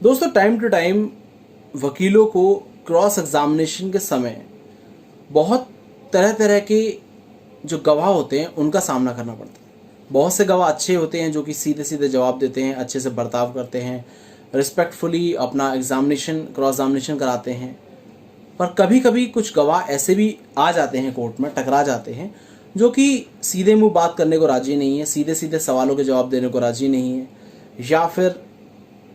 दोस्तों, time to time वकीलों को क्रॉस एग्जामिनेशन के समय बहुत तरह तरह के जो गवाह होते हैं उनका सामना करना पड़ता है। बहुत से गवाह अच्छे होते हैं जो कि सीधे सीधे जवाब देते हैं, अच्छे से बर्ताव करते हैं, रिस्पेक्टफुली अपना एग्जामिनेशन क्रॉस एग्जामिनेशन कराते हैं। पर कभी कभी कुछ गवाह ऐसे भी आ जाते हैं कोर्ट में, टकरा जाते हैं, जो कि सीधे मुंह बात करने को राजी नहीं है, सीधे सीधे सवालों के जवाब देने को राजी नहीं है, या फिर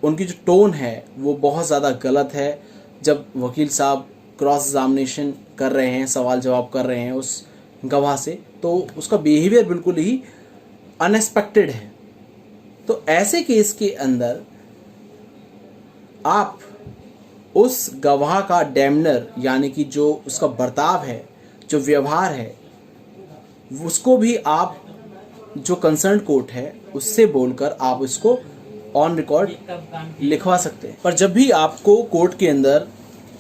उनकी जो टोन है वो बहुत ज़्यादा गलत है। जब वकील साहब क्रॉस एग्जामिनेशन कर रहे हैं, सवाल जवाब कर रहे हैं उस गवाह से, तो उसका बिहेवियर बिल्कुल ही अनएक्सपेक्टेड है। तो ऐसे केस के अंदर आप उस गवाह का डेमनर यानी कि जो उसका बर्ताव है, जो व्यवहार है, उसको भी आप जो कंसर्न कोर्ट है उससे बोलकर आप इसको ऑन रिकॉर्ड लिखवा सकते हैं। पर जब भी आपको कोर्ट के अंदर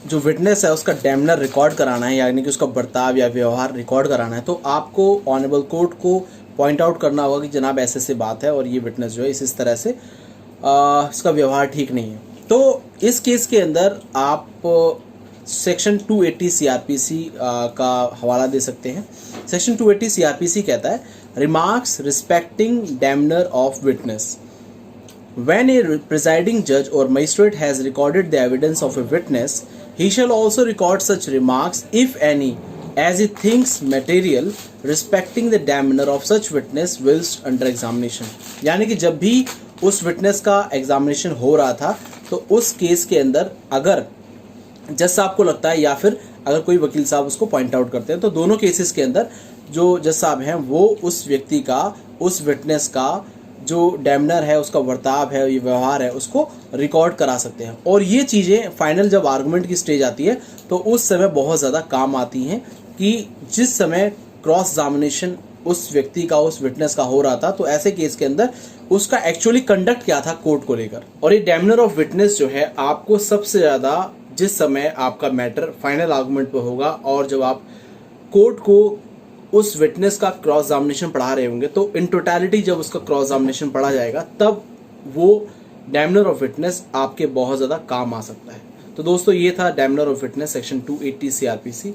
जो विटनेस है उसका डेमनर रिकॉर्ड कराना है, यानी कि उसका बर्ताव या व्यवहार रिकॉर्ड कराना है, तो आपको ऑनरेबल कोर्ट को पॉइंट आउट करना होगा कि जनाब ऐसे से बात है और ये विटनेस जो है इस तरह से इसका व्यवहार ठीक नहीं है। तो इस केस के अंदर आप सेक्शन 280 सीआरपीसी का हवाला दे सकते हैं। सेक्शन 280 सीआरपीसी कहता है, remarks respecting demeanour of witness. When a presiding judge or magistrate has recorded the evidence of a witness, he shall also record such remarks, if any, as he thinks material respecting the demeanor of such witness whilst under examination। यानी कि जब भी उस witness का examination हो रहा था तो उस केस के अंदर अगर जज साहब को लगता है या फिर अगर कोई वकील साहब उसको पॉइंट आउट करते हैं, तो दोनों केसेस के अंदर जो जज साहब हैं वो उस व्यक्ति का, उस विटनेस का जो डेमनर है, उसका बर्ताव है, ये व्यवहार है, उसको रिकॉर्ड करा सकते हैं। और ये चीज़ें फाइनल जब आर्गुमेंट की स्टेज आती है तो उस समय बहुत ज़्यादा काम आती हैं कि जिस समय क्रॉस एग्जामिनेशन उस व्यक्ति का, उस विटनेस का हो रहा था, तो ऐसे केस के अंदर उसका एक्चुअली कंडक्ट क्या था कोर्ट को लेकर। और ये डेमनर ऑफ विटनेस जो है आपको सबसे ज़्यादा जिस समय आपका मैटर फाइनल आर्गुमेंट पे होगा और जब आप कोर्ट को उस विटनेस का क्रॉस एग्जामिनेशन पढ़ा रहे होंगे, तो इन टोटलिटी जब उसका क्रॉस एग्जामिनेशन पढ़ा जाएगा तब वो डेमनर ऑफ विटनेस आपके बहुत ज़्यादा काम आ सकता है। तो दोस्तों, ये था डेमनर ऑफ विटनेस सेक्शन 280 सीआरपीसी।